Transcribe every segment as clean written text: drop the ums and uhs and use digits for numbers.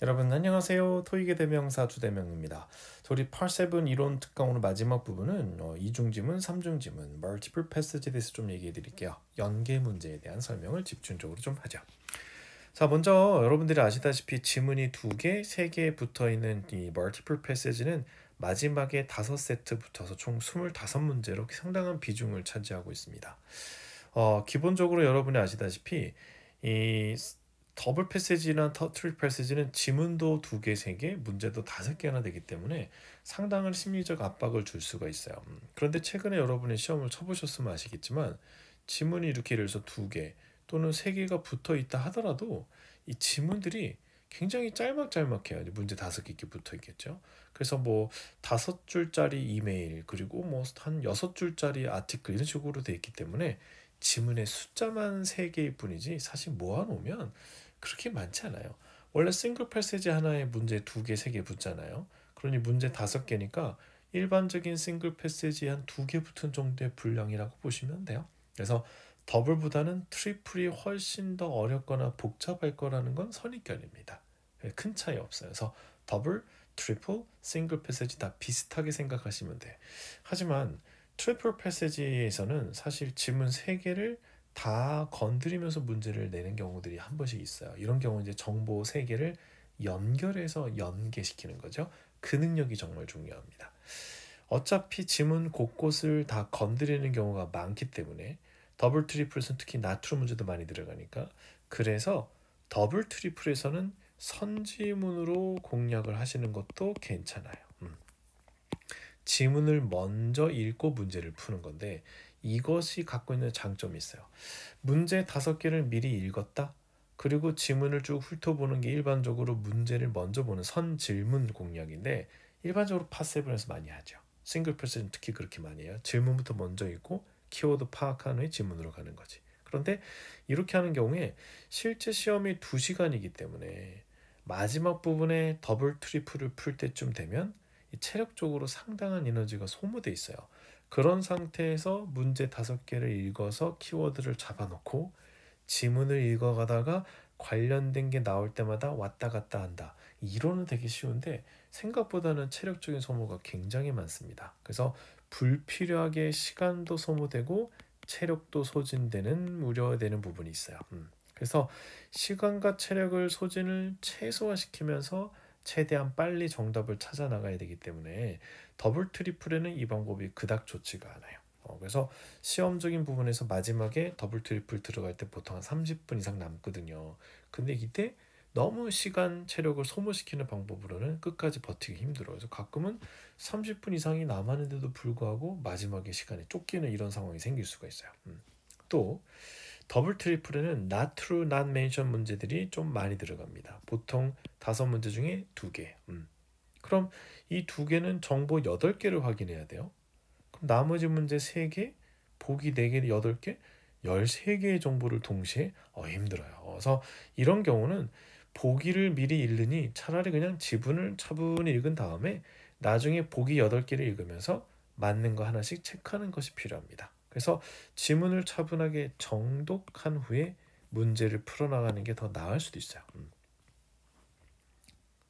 여러분 안녕하세요. 토익의 대명사 주대명입니다. 우리 Part 7 이론 특강 오늘 마지막 부분은 이중지문, 삼중지문, Multiple Passage에 대해서 좀 얘기해 드릴게요. 연계 문제에 대한 설명을 집중적으로 좀 하죠. 자, 먼저 여러분들이 아시다시피 지문이 2개, 3개 붙어있는 이 Multiple Passage는 마지막에 5세트 붙어서 총 25문제로 상당한 비중을 차지하고 있습니다. 기본적으로 여러분이 아시다시피 이 더블 패시지나 트리 패시지는 지문도 2개, 3개, 문제도 5개나 되기 때문에 상당한 심리적 압박을 줄 수가 있어요. 그런데 최근에 여러분이 시험을 쳐보셨으면 아시겠지만 지문이 이렇게 예를 들어서 2개 또는 3개가 붙어 있다 하더라도 이 지문들이 굉장히 짤막짤막해요. 문제 5개 이렇게 붙어 있겠죠. 그래서 뭐 5줄짜리 이메일 그리고 뭐 한 6줄짜리 아티클 이런 식으로 돼 있기 때문에 지문의 숫자만 3개일 뿐이지 사실 모아놓으면 그렇게 많지 않아요. 원래 싱글 패시지 하나에 문제 2개, 3개 붙잖아요. 그러니 문제 5개니까 일반적인 싱글 패시지 한 2개 붙은 정도의 분량이라고 보시면 돼요. 그래서 더블보다는 트리플이 훨씬 더 어렵거나 복잡할 거라는 건 선입견입니다. 큰 차이 없어요. 그래서 더블, 트리플, 싱글 패시지 다 비슷하게 생각하시면 돼. 하지만 트리플 패시지에서는 사실 지문 3개를 다 건드리면서 문제를 내는 경우들이 한 번씩 있어요. 이런 경우 이제 정보 3개를 연결해서 연계시키는 거죠. 그 능력이 정말 중요합니다. 어차피 지문 곳곳을 다 건드리는 경우가 많기 때문에 더블 트리플에서는 특히 나트륨 문제도 많이 들어가니까 그래서 더블 트리플에서는 선지문으로 공략을 하시는 것도 괜찮아요. 지문을 먼저 읽고 문제를 푸는 건데 이것이 갖고 있는 장점이 있어요. 문제 5개를 미리 읽었다. 그리고 지문을 쭉 훑어보는 게 일반적으로 문제를 먼저 보는 선질문 공략인데 일반적으로 파7에서 많이 하죠. 싱글 패스는 특히 그렇게 많이 해요. 질문부터 먼저 읽고 키워드 파악한 후에 지문으로 가는 거지. 그런데 이렇게 하는 경우에 실제 시험이 2시간이기 때문에 마지막 부분에 더블 트리플을 풀 때쯤 되면 체력적으로 상당한 에너지가 소모돼 있어요. 그런 상태에서 문제 5개를 읽어서 키워드를 잡아놓고 지문을 읽어가다가 관련된 게 나올 때마다 왔다 갔다 한다. 이론은 되게 쉬운데 생각보다는 체력적인 소모가 굉장히 많습니다. 그래서 불필요하게 시간도 소모되고 체력도 소진되는 우려되는 부분이 있어요. 그래서 시간과 체력을 소진을 최소화시키면서 최대한 빨리 정답을 찾아 나가야 되기 때문에 더블 트리플에는 이 방법이 그닥 좋지가 않아요. 그래서 시험적인 부분에서 마지막에 더블 트리플 들어갈 때 보통 한 30분 이상 남거든요. 근데 이때 너무 시간, 체력을 소모시키는 방법으로는 끝까지 버티기 힘들어요. 그래서 가끔은 30분 이상이 남았는데도 불구하고 마지막에 시간에 쫓기는 이런 상황이 생길 수가 있어요. 또 더블 트리플에는 not true, not mention 문제들이 좀 많이 들어갑니다. 보통 5문제 중에 2개. 그럼 이 2개는 정보 8개를 확인해야 돼요. 그럼 나머지 문제 3개, 보기 4개, 8개, 13개의 정보를 동시에 힘들어요. 그래서 이런 경우는 보기를 미리 읽으니 차라리 그냥 지문을 차분히 읽은 다음에 나중에 보기 8개를 읽으면서 맞는 거 하나씩 체크하는 것이 필요합니다. 그래서 지문을 차분하게 정독한 후에 문제를 풀어나가는 게 더 나을 수도 있어요.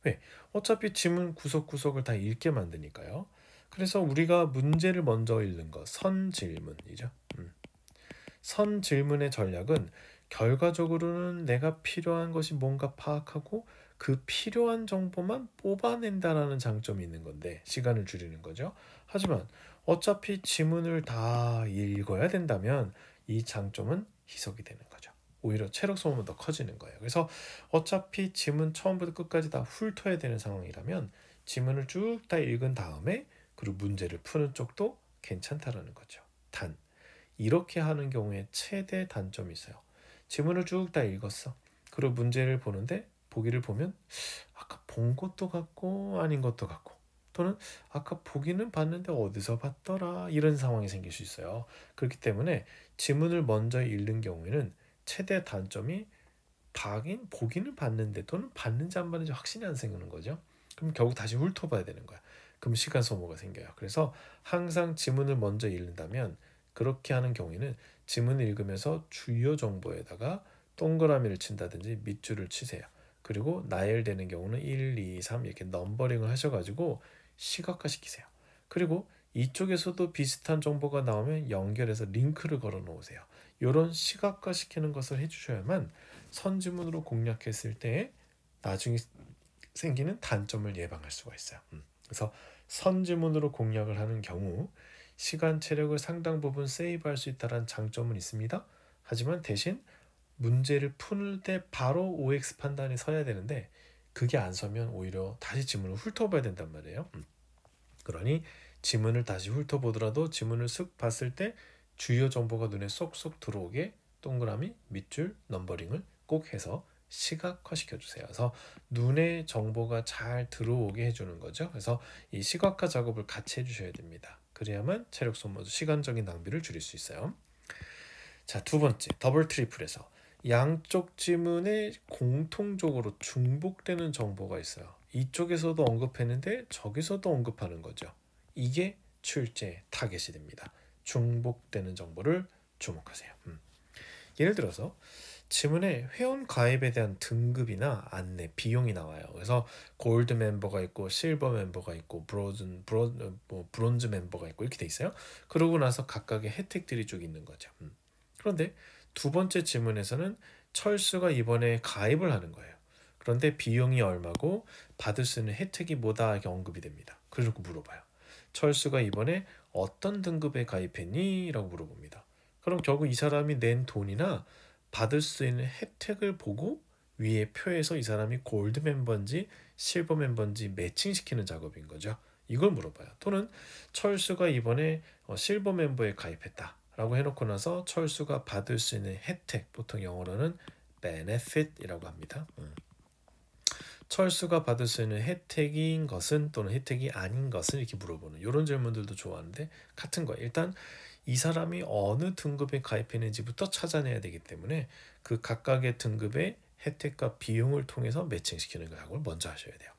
왜? 어차피 지문 구석구석을 다 읽게 만드니까요. 그래서 우리가 문제를 먼저 읽는 거 선질문이죠. 선질문의 전략은 결과적으로는 내가 필요한 것이 뭔가 파악하고 그 필요한 정보만 뽑아낸다라는 장점이 있는 건데 시간을 줄이는 거죠. 하지만 어차피 지문을 다 읽어야 된다면 이 장점은 희석이 되는 거죠. 오히려 체력 소모가 더 커지는 거예요. 그래서 어차피 지문 처음부터 끝까지 다 훑어야 되는 상황이라면 지문을 쭉 다 읽은 다음에 그리고 문제를 푸는 쪽도 괜찮다라는 거죠. 단 이렇게 하는 경우에 최대 단점이 있어요. 지문을 쭉 다 읽었어. 그리고 문제를 보는데 보기를 보면 아까 본 것도 같고 아닌 것도 같고 또는 아까 보기는 봤는데 어디서 봤더라 이런 상황이 생길 수 있어요. 그렇기 때문에 지문을 먼저 읽는 경우에는 최대 단점이 보기는 봤는데 또는 봤는지 안 봤는지 확신이 안 생기는 거죠. 그럼 결국 다시 훑어봐야 되는 거야. 그럼 시간 소모가 생겨요. 그래서 항상 지문을 먼저 읽는다면 그렇게 하는 경우에는 지문을 읽으면서 주요 정보에다가 동그라미를 친다든지 밑줄을 치세요. 그리고 나열되는 경우는 1, 2, 3 이렇게 넘버링을 하셔가지고 시각화시키세요. 그리고 이쪽에서도 비슷한 정보가 나오면 연결해서 링크를 걸어 놓으세요. 이런 시각화시키는 것을 해주셔야만 선지문으로 공략했을 때 나중에 생기는 단점을 예방할 수가 있어요. 그래서 선지문으로 공략을 하는 경우 시간 체력을 상당 부분 세이브할 수 있다는 장점은 있습니다. 하지만 대신 문제를 풀 때 바로 OX 판단이 서야 되는데 그게 안 서면 오히려 다시 지문을 훑어봐야 된단 말이에요. 그러니 지문을 다시 훑어보더라도 지문을 쓱 봤을 때 주요 정보가 눈에 쏙쏙 들어오게 동그라미, 밑줄, 넘버링을 꼭 해서 시각화시켜 주세요. 그래서 눈에 정보가 잘 들어오게 해주는 거죠. 그래서 이 시각화 작업을 같이 해주셔야 됩니다. 그래야만 체력 소모, 시간적인 낭비를 줄일 수 있어요. 자, 두 번째, 더블 트리플에서 양쪽 지문에 공통적으로 중복되는 정보가 있어요. 이쪽에서도 언급했는데 저기서도 언급하는 거죠. 이게 출제 타겟이 됩니다. 중복되는 정보를 주목하세요. 예를 들어서 지문에 회원 가입에 대한 등급이나 안내, 비용이 나와요. 그래서 골드 멤버가 있고 실버 멤버가 있고 브론즈 멤버가 있고 이렇게 돼 있어요. 그러고 나서 각각의 혜택들이 쭉 있는 거죠. 그런데 두 번째 질문에서는 철수가 이번에 가입을 하는 거예요. 그런데 비용이 얼마고 받을 수 있는 혜택이 뭐다 이렇게 언급이 됩니다. 그리고 물어봐요. 철수가 이번에 어떤 등급에 가입했니? 라고 물어봅니다. 그럼 결국 이 사람이 낸 돈이나 받을 수 있는 혜택을 보고 위에 표에서 이 사람이 골드 멤버인지 실버 멤버인지 매칭시키는 작업인 거죠. 이걸 물어봐요. 또는 철수가 이번에 실버 멤버에 가입했다 라고 해놓고 나서 철수가 받을 수 있는 혜택, 보통 영어로는 benefit이라고 합니다. 철수가 받을 수 있는 혜택인 것은 또는 혜택이 아닌 것은 이렇게 물어보는 이런 질문들도 좋아하는데 같은 거예요. 일단 이 사람이 어느 등급에 가입했는지부터 찾아내야 되기 때문에 그 각각의 등급의 혜택과 비용을 통해서 매칭시키는 작업을 먼저 하셔야 돼요.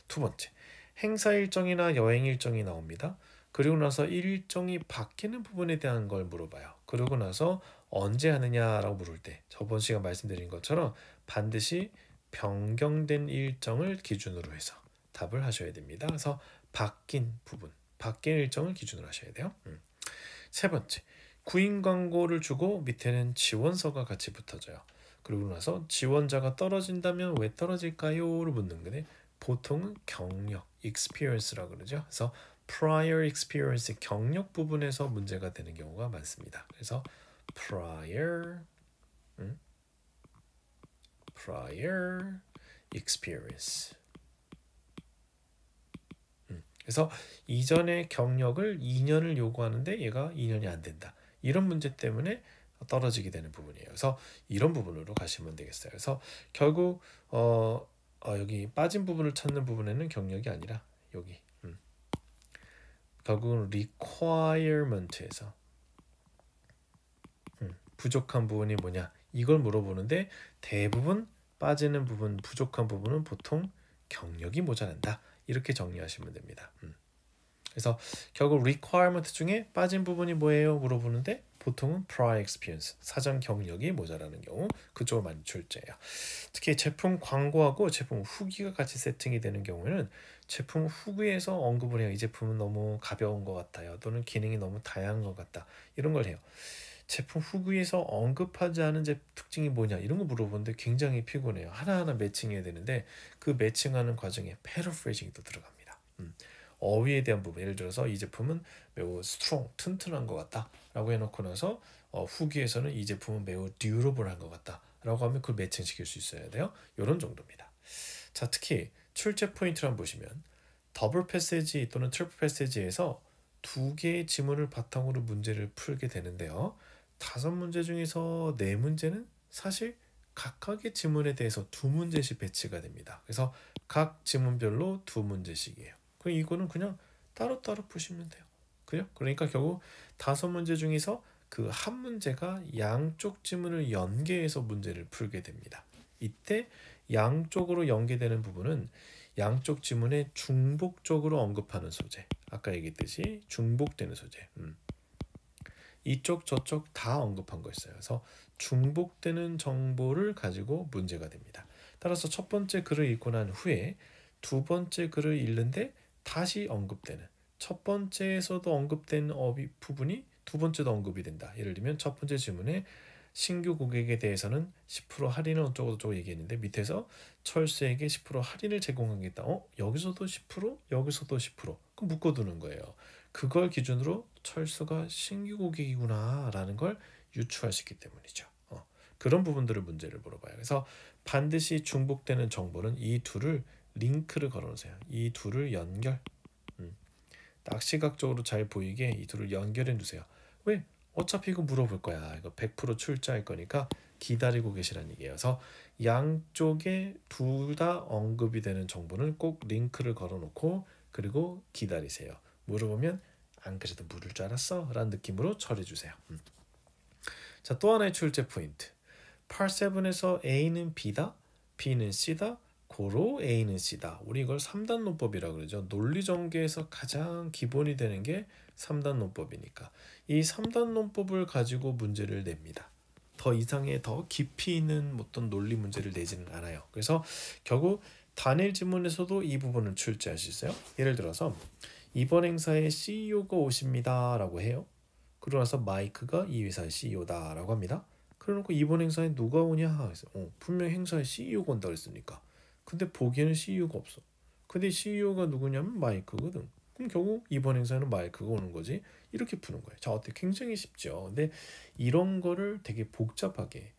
두 번째, 행사 일정이나 여행 일정이 나옵니다. 그리고 나서 일정이 바뀌는 부분에 대한 걸 물어봐요. 그러고 나서 언제 하느냐라고 물을 때 저번 시간 말씀드린 것처럼 반드시 변경된 일정을 기준으로 해서 답을 하셔야 됩니다. 그래서 바뀐 부분, 바뀐 일정을 기준으로 하셔야 돼요. 세 번째, 구인 광고를 주고 밑에는 지원서가 같이 붙어져요. 그리고 나서 지원자가 떨어진다면 왜 떨어질까요?를 묻는 건데 보통은 경력, experience라고 그러죠. 그래서 prior experience, 경력 부분에서 문제가 되는 경우가 많습니다. 그래서 prior experience. 그래서 이전의 경력을 2년을 요구하는데 얘가 2년이 안 된다. 이런 문제 때문에 떨어지게 되는 부분이에요. 그래서 이런 부분으로 가시면 되겠어요. 그래서 결국 여기 빠진 부분을 찾는 부분에는 경력이 아니라 여기 결국은 requirement에서 부족한 부분이 뭐냐 이걸 물어보는데 대부분 빠지는 부분, 부족한 부분은 보통 경력이 모자란다. 이렇게 정리하시면 됩니다. 그래서 결국 requirement 중에 빠진 부분이 뭐예요? 물어보는데 보통은 prior experience, 사전 경력이 모자라는 경우 그쪽을 많이 출제해요. 특히 제품 광고하고 제품 후기가 같이 세팅이 되는 경우에는 제품 후기에서 언급을 해요. 이 제품은 너무 가벼운 것 같아요. 또는 기능이 너무 다양한 것 같다. 이런 걸 해요. 제품 후기에서 언급하지 않은 특징이 뭐냐 이런 거 물어보는데 굉장히 피곤해요. 하나하나 매칭해야 되는데 그 매칭하는 과정에 패러프레이징도 들어갑니다. 어휘에 대한 부분, 예를 들어서 이 제품은 매우 스트롱, 튼튼한 것 같다 라고 해놓고 나서 후기에서는 이 제품은 매우 듀러블한 것 같다 라고 하면 그걸 매칭시킬 수 있어야 돼요. 이런 정도입니다. 자, 특히 출제 포인트를 한번 보시면 더블 패세지 또는 트리플 패세지에서 두 개의 지문을 바탕으로 문제를 풀게 되는데요. 5문제 중에서 4문제는 사실 각각의 지문에 대해서 2문제씩 배치가 됩니다. 그래서 각 지문별로 2문제씩이에요. 그럼 이거는 그냥 따로따로 푸시면 돼요. 그죠? 그러니까 결국 5문제 중에서 그 한 문제가 양쪽 지문을 연계해서 문제를 풀게 됩니다. 이때 양쪽으로 연계되는 부분은 양쪽 지문에 중복적으로 언급하는 소재, 아까 얘기했듯이 중복되는 소재, 이쪽 저쪽 다 언급한 거 있어요. 그래서 중복되는 정보를 가지고 문제가 됩니다. 따라서 첫 번째 글을 읽고 난 후에 두 번째 글을 읽는데 다시 언급되는, 첫 번째에서도 언급된 부분이 두 번째도 언급이 된다. 예를 들면 첫 번째 질문에 신규 고객에 대해서는 10% 할인을 어쩌고저쩌고 얘기했는데 밑에서 철수에게 10% 할인을 제공하겠다. 여기서도 10%? 여기서도 10%? 그럼 묶어두는 거예요. 그걸 기준으로 철수가 신규 고객이구나 라는 걸 유추할 수 있기 때문이죠. 그런 부분들을 문제를 물어봐요. 그래서 반드시 중복되는 정보는 이 둘을 링크를 걸어놓으세요. 이 둘을 연결. 딱 시각적으로 잘 보이게 이 둘을 연결해 두세요. 왜? 어차피 이거 물어볼 거야. 이거 100% 출제할 거니까 기다리고 계시라는 얘기예요. 그래서 양쪽에 둘 다 언급이 되는 정보는 꼭 링크를 걸어놓고 그리고 기다리세요. 물어보면 안 그래도 물을 줄 알았어? 라는 느낌으로 처리해 주세요. 자, 또 하나의 출제 포인트. Part 7에서 A는 B다, B는 C다, 고로 A는 C다. 우리 이걸 3단 논법이라고 그러죠. 논리 전개에서 가장 기본이 되는 게 3단 논법이니까 이 3단 논법을 가지고 문제를 냅니다. 더 이상의 더 깊이 있는 어떤 논리 문제를 내지는 않아요. 그래서 결국 단일 지문에서도 이 부분을 출제할 수 있어요. 예를 들어서 이번 행사에 CEO가 오십니다 라고 해요. 그러고 나서 마이크가 이 회사의 CEO다 라고 합니다. 그러놓고 이번 행사에 누가 오냐? 분명 행사에 CEO가 온다 그랬으니까. 근데 보기에는 CEO가 없어. 근데 CEO가 누구냐면 마이크거든. 그럼 결국 이번 행사에는 마이크가 오는 거지. 이렇게 푸는 거예요. 자, 어때? 굉장히 쉽죠. 근데 이런 거를 되게 복잡하게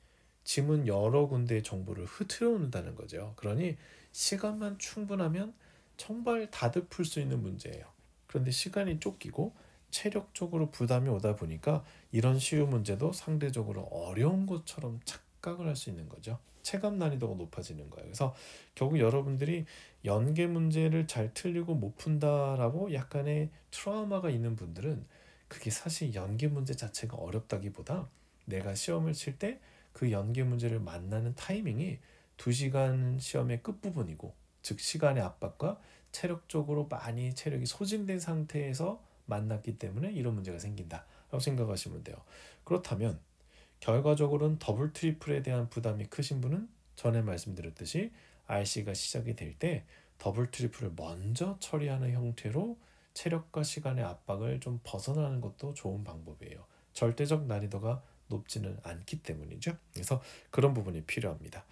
지문 여러 군데의 정보를 흐트러 놓는다는 거죠. 그러니 시간만 충분하면 정말 다들 풀 수 있는 문제예요. 그런데 시간이 쫓기고 체력적으로 부담이 오다 보니까 이런 쉬운 문제도 상대적으로 어려운 것처럼 착각을 할 수 있는 거죠. 체감 난이도가 높아지는 거예요. 그래서 결국 여러분들이 연계 문제를 잘 틀리고 못 푼다라고 약간의 트라우마가 있는 분들은 그게 사실 연계 문제 자체가 어렵다기보다 내가 시험을 칠 때 그 연계 문제를 만나는 타이밍이 2시간 시험의 끝부분이고, 즉 시간의 압박과 체력적으로 많이 체력이 소진된 상태에서 만났기 때문에 이런 문제가 생긴다라고 생각하시면 돼요. 그렇다면 결과적으로는 더블 트리플에 대한 부담이 크신 분은 전에 말씀드렸듯이 RC가 시작이 될 때 더블 트리플을 먼저 처리하는 형태로 체력과 시간의 압박을 좀 벗어나는 것도 좋은 방법이에요. 절대적 난이도가 높지는 않기 때문이죠. 그래서 그런 부분이 필요합니다.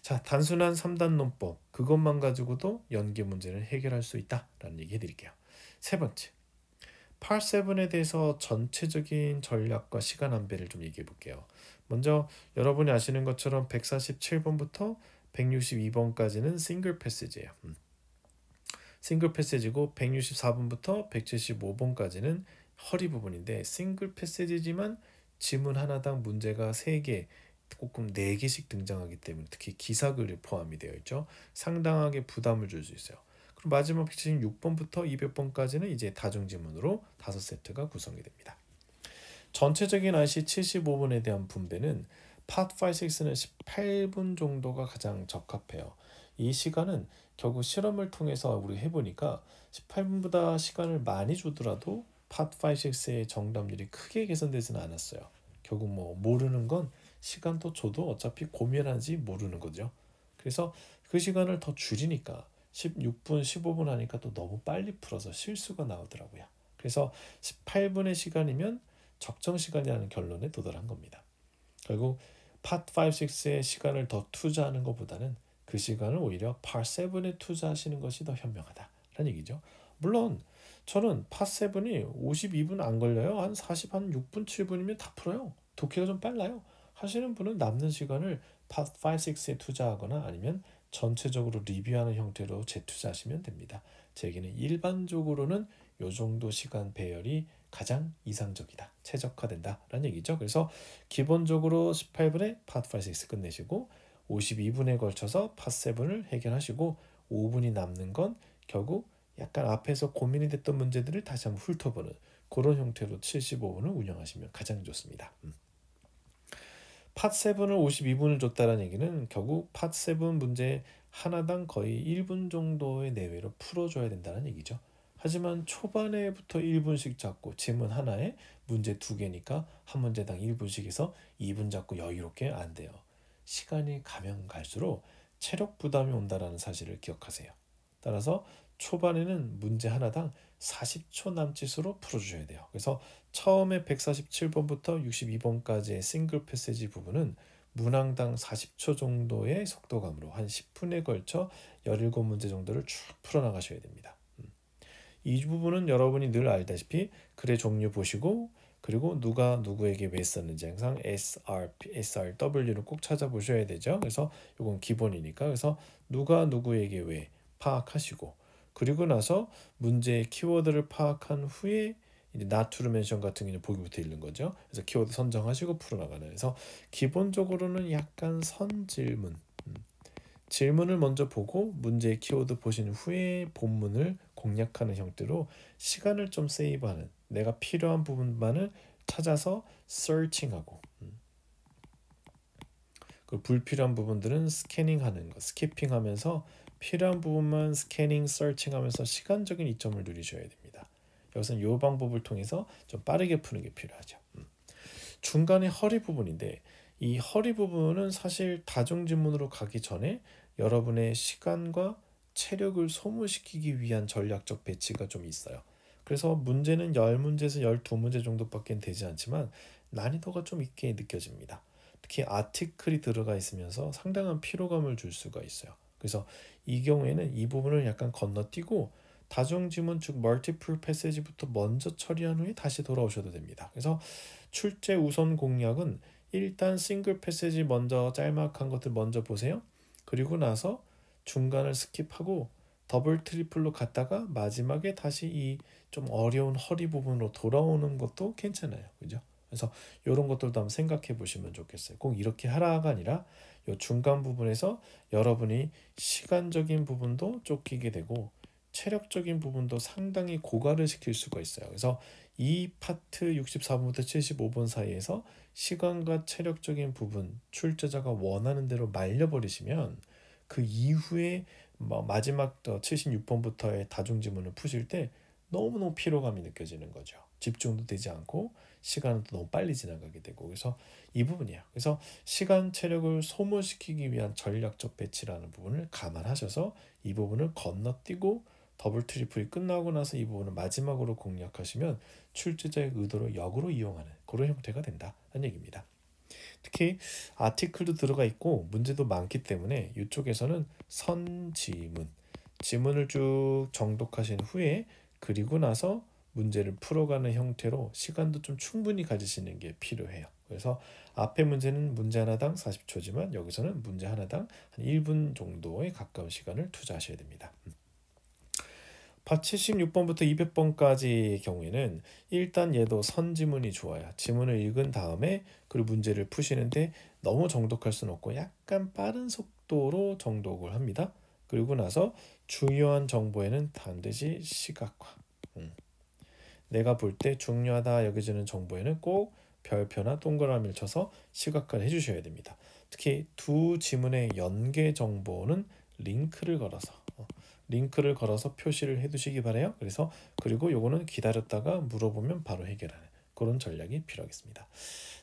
자, 단순한 3단 논법 그것만 가지고도 연계 문제를 해결할 수 있다라는 얘기 해드릴게요. 세 번째, Part 7에 대해서 전체적인 전략과 시간 안배를 좀 얘기해 볼게요. 먼저 여러분이 아시는 것처럼 147번부터 162번까지는 싱글 패시지예요. 싱글 패시지고 164번부터 175번까지는 허리 부분인데 싱글 패시지지만 지문 하나당 문제가 3개, 조금 4개씩 등장하기 때문에 특히 기사글이 포함이 되어 있죠. 상당하게 부담을 줄 수 있어요. 그럼 마지막 176번부터 200번까지는 이제 다중지문으로 5세트가 구성이 됩니다. 전체적인 RC 75분에 대한 분배는 Part 5, 6는 18분 정도가 가장 적합해요. 이 시간은 결국 실험을 통해서 우리 해보니까 18분보다 시간을 많이 주더라도 Part 5, 6의 정답률이 크게 개선되지는 않았어요. 결국 모르는 건 시간도 줘도 어차피 고민하지 모르는 거죠. 그래서 그 시간을 더 줄이니까 16분, 15분 하니까 또 너무 빨리 풀어서 실수가 나오더라고요. 그래서 18분의 시간이면 적정 시간이라는 결론에 도달한 겁니다. 결국 Part 5, 6의 시간을 더 투자하는 것보다는 그 시간을 오히려 Part 7에 투자하시는 것이 더 현명하다라는 얘기죠. 물론 저는 Part 7이 52분 안 걸려요. 한 6분, 7분이면 다 풀어요. 독해가 좀 빨라요. 하시는 분은 남는 시간을 Part 5, 6에 투자하거나 아니면 전체적으로 리뷰하는 형태로 재투자하시면 됩니다. 제 얘기는 일반적으로는 이 정도 시간 배열이 가장 이상적이다, 최적화된다라는 얘기죠. 그래서 기본적으로 18분에 Part 5, 6 끝내시고 52분에 걸쳐서 Part 7을 해결하시고 5분이 남는 건 결국 약간 앞에서 고민이 됐던 문제들을 다시 한번 훑어보는 그런 형태로 75분을 운영하시면 가장 좋습니다. Part 7을 52분을 줬다는 얘기는 결국 Part 7 문제 하나당 거의 1분 정도의 내외로 풀어줘야 된다는 얘기죠. 하지만 초반에부터 1분씩 잡고 지문 하나에 문제 2개니까 한 문제당 1분씩 해서 2분 잡고 여유롭게 안 돼요. 시간이 가면 갈수록 체력 부담이 온다는 사실을 기억하세요. 따라서 초반에는 문제 하나당 40초 남짓으로 풀어주셔야 돼요. 그래서 처음에 147번부터 62번까지의 싱글 패세지 부분은 문항당 40초 정도의 속도감으로 한 10분에 걸쳐 17문제 정도를 쭉 풀어나가셔야 됩니다. 이 부분은 여러분이 늘 알다시피 글의 종류 보시고 그리고 누가 누구에게 왜 썼는지 항상 SRW를 꼭 찾아보셔야 되죠. 그래서 이건 기본이니까. 그래서 누가 누구에게 왜 파악하시고 그리고 나서 문제의 키워드를 파악한 후에 이제 not to mention 같은 경우는 보기부터 읽는 거죠. 그래서 키워드 선정하시고 풀어나가는. 그래서 기본적으로는 약간 선질문. 질문을 먼저 보고 문제의 키워드 보신 후에 본문을 공략하는 형태로 시간을 좀 세이브하는 내가 필요한 부분만을 찾아서 서칭하고 그 불필요한 부분들은 스캐닝하는 거, 스키핑하면서 필요한 부분만 스캐닝, 서칭하면서 시간적인 이점을 누리셔야 됩니다. 여기서는 이 방법을 통해서 좀 빠르게 푸는 게 필요하죠. 중간에 허리 부분인데 이 허리 부분은 사실 다중지문으로 가기 전에 여러분의 시간과 체력을 소모시키기 위한 전략적 배치가 좀 있어요. 그래서 문제는 10문제에서 12문제 정도밖에 되지 않지만 난이도가 좀 있게 느껴집니다. 특히 아티클이 들어가 있으면서 상당한 피로감을 줄 수가 있어요. 그래서 이 경우에는 이 부분을 약간 건너뛰고 다중지문 즉 멀티플 패세지부터 먼저 처리한 후에 다시 돌아오셔도 됩니다. 그래서 출제 우선 공략은 일단 싱글 패세지 먼저 짤막한 것들 먼저 보세요. 그리고 나서 중간을 스킵하고 더블 트리플로 갔다가 마지막에 다시 이 좀 어려운 허리 부분으로 돌아오는 것도 괜찮아요. 그죠? 그래서 이런 것들도 한번 생각해 보시면 좋겠어요. 꼭 이렇게 하라가 아니라 이 중간 부분에서 여러분이 시간적인 부분도 쫓기게 되고 체력적인 부분도 상당히 고갈을 시킬 수가 있어요. 그래서 이 파트 64번부터 75번 사이에서 시간과 체력적인 부분 출제자가 원하는 대로 말려버리시면 그 이후에 마지막 76번부터의 다중지문을 푸실 때 너무너무 피로감이 느껴지는 거죠. 집중도 되지 않고 시간은 또 너무 빨리 지나가게 되고 그래서 이 부분이야. 그래서 시간 체력을 소모시키기 위한 전략적 배치라는 부분을 감안하셔서 이 부분을 건너뛰고 더블 트리플이 끝나고 나서 이 부분을 마지막으로 공략하시면 출제자의 의도를 역으로 이용하는 그런 형태가 된다는 얘기입니다. 특히 아티클도 들어가 있고 문제도 많기 때문에 이쪽에서는 선지문, 지문을 쭉 정독하신 후에 그리고 나서 문제를 풀어가는 형태로 시간도 좀 충분히 가지시는 게 필요해요. 그래서 앞에 문제는 문제 하나당 40초지만 여기서는 문제 하나당 한 1분 정도에 가까운 시간을 투자하셔야 됩니다. 76번부터 200번까지의 경우에는 일단 얘도 선지문이 좋아요. 지문을 읽은 다음에 그리고 문제를 푸시는데 너무 정독할 수는 없고 약간 빠른 속도로 정독을 합니다. 그리고 나서 중요한 정보에는 반드시 시각화. 내가 볼 때 중요하다 여겨지는 정보에는 꼭 별표나 동그라미를 쳐서 시각화를 해주셔야 됩니다. 특히 두 지문의 연계 정보는 링크를 걸어서 표시를 해두시기 바래요. 그래서 그리고 요거는 기다렸다가 물어보면 바로 해결하는 그런 전략이 필요하겠습니다.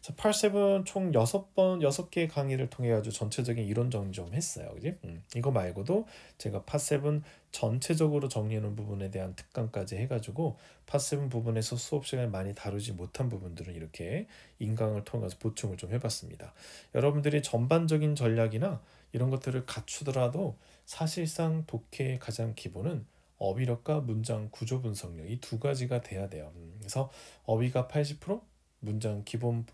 자, 87 총 6개의 강의를 통해 가지고 전체적인 이론 정리 좀 했어요. 그지? 이거 말고도 제가 팟7 전체적으로 정리하는 부분에 대한 특강까지 해가지고 팟7 부분에서 수업 시간에 많이 다루지 못한 부분들은 이렇게 인강을 통해서 보충을 좀 해봤습니다. 여러분들이 전반적인 전략이나 이런 것들을 갖추더라도 사실상 독해의 가장 기본은 어휘력과 문장 구조 분석력 이 두 가지가 돼야 돼요. 그래서 어휘가 80%, 문장 기본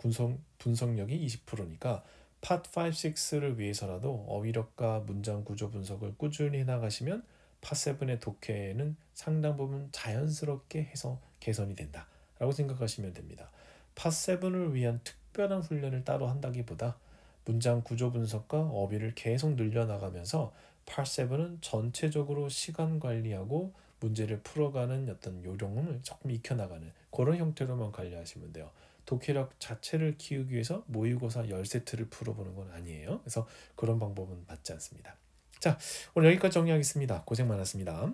분석력이 20%니까 팟 5, 6를 위해서라도 어휘력과 문장 구조 분석을 꾸준히 해나가시면 팟 7의 독해는 상당 부분 자연스럽게 해서 개선이 된다라고 생각하시면 됩니다. 팟 7을 위한 특별한 훈련을 따로 한다기보다 문장 구조 분석과 어휘를 계속 늘려나가면서 팟 7은 전체적으로 시간 관리하고 문제를 풀어가는 어떤 요령을 조금 익혀나가는 그런 형태로만 관리하시면 돼요. 독해력 자체를 키우기 위해서 모의고사 10세트를 풀어보는 건 아니에요. 그래서 그런 방법은 맞지 않습니다. 자, 오늘 여기까지 정리하겠습니다. 고생 많았습니다.